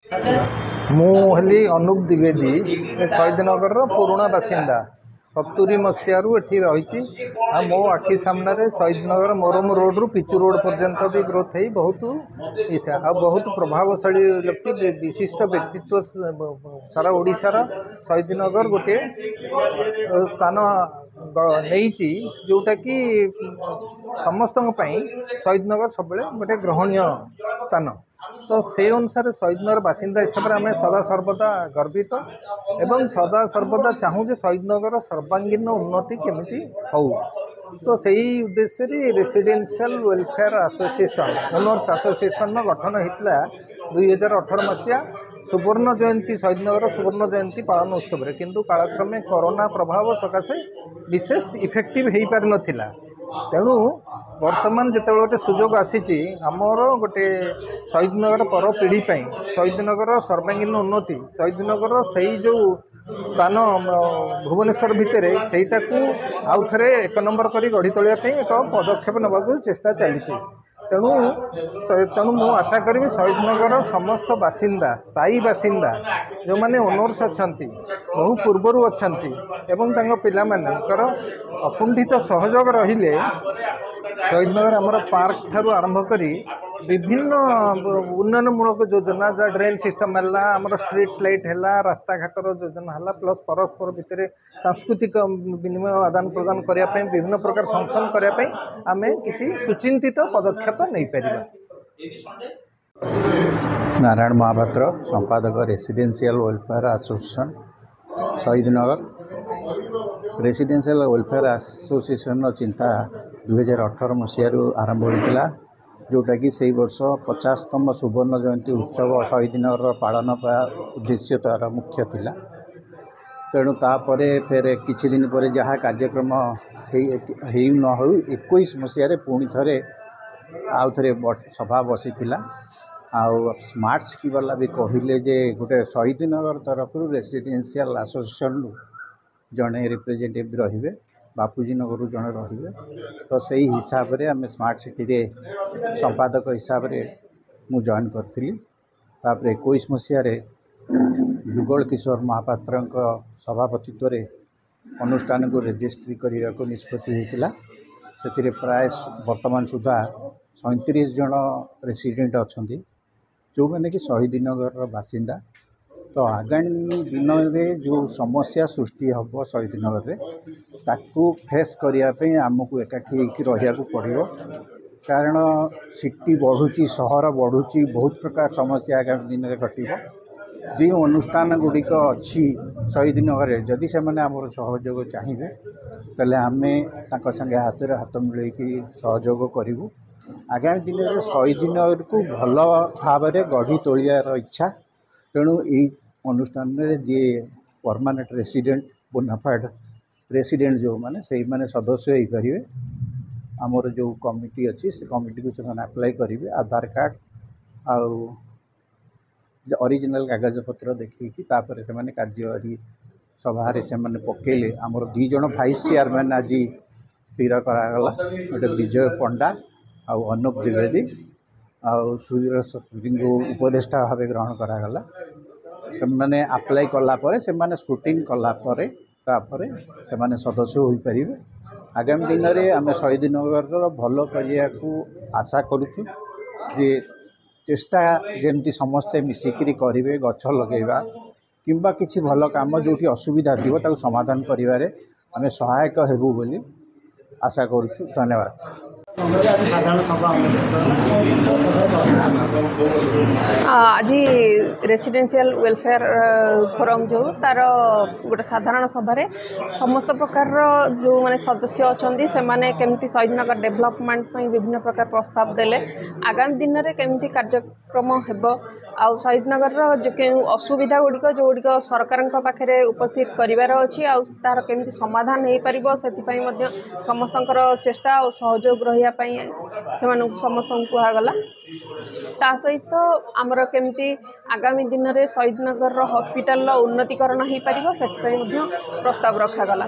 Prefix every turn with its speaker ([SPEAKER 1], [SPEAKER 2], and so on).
[SPEAKER 1] ମୁଁ ହେଲି ଅନୁପ ଦ୍ୱିବେଦୀ ଶହୀଦନଗର ପୁରୁଣା ବାସିନ୍ଦା 70 ମସିହାରୁ ଏଠି ରହିଛି। ଆଉ ମୋ ଆଖି ସାମ୍ନାରେ ଶହୀଦନଗର ମୋରମ ରୋଡରୁ ପିଚୁ ରୋଡ ପର୍ଯ୍ୟନ୍ତ ବି ଗ୍ରୋଥ ହେଇ ବହୁତ ଇଚ୍ଛା ଆଉ ବହୁତ ପ୍ରଭାବଶାଳୀ ବ୍ୟକ୍ତି ବିଶିଷ୍ଟ ବ୍ୟକ୍ତିତ୍ୱ ସାରା ଓଡ଼ିଶାର ଶହୀଦନଗର ଗୋଟିଏ ସ୍ଥାନ ନେଇଛି ଯେଉଁଟାକି ସମସ୍ତଙ୍କ ପାଇଁ ଶହୀଦନଗର ସବୁବେଳେ ଗୋଟେ ଗ୍ରହଣୀୟ ସ୍ଥାନ। ତ ସେ ଅନୁସାରେ ଶହୀଦନଗର ବାସିନ୍ଦା ହିସାବରେ ଆମେ ସଦାସର୍ବଦା ଗର୍ବିତ ଏବଂ ସଦାସର୍ବଦା ଚାହୁଁ ଯେ ଶହୀଦନଗର ସର୍ବାଙ୍ଗୀନ ଉନ୍ନତି କେମିତି ହେଉ। ତ ସେହି ଉଦ୍ଦେଶ୍ୟରେ ରେସିଡେନ୍ସିଆଲ ୱେଲଫେୟାର ଆସୋସିଏସନ୍ ଓନର୍ସ ଆସୋସିଏସନ୍ର ଗଠନ ହୋଇଥିଲା 2018 ମସିହା ସୁବର୍ଣ୍ଣ ଜୟନ୍ତୀ ଶହୀଦନଗର ସୁବର୍ଣ୍ଣ ଜୟନ୍ତୀ ପାଳନ ଉତ୍ସବରେ। କିନ୍ତୁ କାଳକ୍ରମେ କରୋନା ପ୍ରଭାବ ସକାଶେ ବିଶେଷ ଇଫେକ୍ଟିଭ ହୋଇପାରିନଥିଲା। ତେଣୁ ବର୍ତ୍ତମାନ ଯେତେବେଳେ ଗୋଟେ ସୁଯୋଗ ଆସିଛି ଆମର ଗୋଟେ ଶହୀଦନଗର ପର ପିଢ଼ି ପାଇଁ ଶହୀଦନଗର ସର୍ବାଙ୍ଗୀନ ଉନ୍ନତି ଶହୀଦନଗର ସେଇ ଯେଉଁ ସ୍ଥାନ ଭୁବନେଶ୍ୱର ଭିତରେ ସେଇଟାକୁ ଆଉ ଥରେ 1 ନମ୍ବର କରି ଗଢ଼ି ତୋଳିବା ପାଇଁ ଏକ ପଦକ୍ଷେପ ନେବାକୁ ଚେଷ୍ଟା ଚାଲିଛି। ତେଣୁ ମୁଁ ଆଶା କରିବି ଶହୀଦନଗର ସମସ୍ତ ବାସିନ୍ଦା ସ୍ଥାୟୀ ବାସିନ୍ଦା ଯେଉଁମାନେ ଓନର୍ସ ଅଛନ୍ତି ବହୁ ପୂର୍ବରୁ ଅଛନ୍ତି ଏବଂ ତାଙ୍କ ପିଲାମାନଙ୍କର ଅକୁଣ୍ଠିତ ସହଯୋଗ ରହିଲେ ଶହୀଦନଗର ଆମର ପାର୍କ ଠାରୁ ଆରମ୍ଭ କରି ବିଭିନ୍ନ ଉନ୍ନୟନମୂଳକ ଯୋଜନା ଯାହା ଡ୍ରେନ୍ ସିଷ୍ଟମ୍ ହେଲା ଆମର ଷ୍ଟ୍ରିଟ୍ ଲାଇଟ୍ ହେଲା ରାସ୍ତାଘାଟର ଯୋଜନା ହେଲା ପ୍ଲସ୍ ପରସ୍ପର ଭିତରେ ସାଂସ୍କୃତିକ ବିନିମୟ ଆଦାନ ପ୍ରଦାନ କରିବା ପାଇଁ ବିଭିନ୍ନ ପ୍ରକାର ଫଙ୍କସନ୍ କରିବା ପାଇଁ ଆମେ କିଛି ସୁଚିନ୍ତିତ ପଦକ୍ଷେପ ନେଇପାରିବା।
[SPEAKER 2] नारायण महापात्र संपादक residential welfare association Shahid Nagar. Residential welfare association चिंता 2018 मसीह आरंभ होता जोटा कि से वर्ष 50तम सुवर्ण जयंती उत्सव शहीदनगर पालन उद्देश्य तार मुख्य थिला। तेणु तापर फिर किछि दिन पर जहाँ कार्यक्रम न हो 21 मसीह पुणी थे आउ थे सभा बसी आउ स्मार्ट सिटी वाला भी कहले जे गोटे शहीदनगर तरफ रेसिडेंशियल एसोसिएशन जड़े रिप्रेजेंटेटिव रहिबे बापूजी नगर जड़े रहिबे। तो सही हिसाब रे आम स्मार्ट सिटी रे संपादक हिसाब रे मु जॉइन करथिली। तापर 21 मसीह जुगल किशोर महापात्र सभापतित्व रे अनुष्ठान को रजिस्ट्री करने को निष्पत्ति होता। से प्राय वर्तमान सुधा 37 जन रेसिडेंट अच्छा जो मैंने कि शहीदनगर बासिंदा। तो आगामी दिन में जो समस्या सृष्टि हम शहीदनगर में ताकू फेस करने आमको एकाठी रहा पड़ो। कारण सिटी बढ़ुची सहर बढ़ुची बहुत प्रकार समस्या आगामी दिन में घटो। जो अनुष्ठान गुड़िक अच्छी शहीदनगर जदि से आमर सहयोग चाहिए तेल आम संगे हाथ हाथ मिलैक सहयोग करूँ। आगामी दिन में शहीदनगर को भल भाव में गढ़ी तोलियार इच्छा। तेणु यही अनुष्ठान में जी परमानेंट रेसिडेंट बोनाफाइड रेसिडेंट जो माने से माने सदस्य हो पारे। आमर जो कमिटी अच्छी से कमिटी को से अप्लाई करेंगे आधार कार्ड आउ ओरिजिनल कागज पत्र देखिए तापर से कार्यकारी सभा से पकेले। आमर 2 जन भाइस चेयरमैन आज स्थिर करागला गोटे विजय पंडा आउ अनुप द्विवेदी आउ सूर्य को उपदेष्टा भाव ग्रहण करागला। से मैंने अप्लाई कलापर से स्क्रूटिंग कलापर तापर से सदस्य हो पारे। आगामी दिन में आम शहीदनगर भल करने को आशा करुचु जे चेष्टा जमती समस्ते मिसिकी करेंगे गछ लगेगा किंबा किसी भल काम जो असुविधा थी समाधान करें आम सहायक हेबू बोली आशा करुचु। धन्यवाद।
[SPEAKER 3] आज रेसिडेंशियल वेलफेयर फोरम जो तार गोटे साधारण सभा समस्त प्रकार जो माने सदस्य अच्छा से माने केमती शहीदनगर डेवलपमेंट विभिन्न प्रकार प्रस्ताव देले आगामी दिन में केमती कार्यक्रम हेबो आउ शहीदनगर जो असुविधा गुड़िक जो गुड़िक सरकार पाखे उपस्थित करार अच्छी आउ तार केमती समाधान हो पार से समस्त चेष्टा और सहयोग रहा समस्त कहगला। ता सहित आमर केमती आगामी दिन में शहीदनगर हॉस्पिटल उन्नतीकरण हो पार से प्रस्ताव रखागला।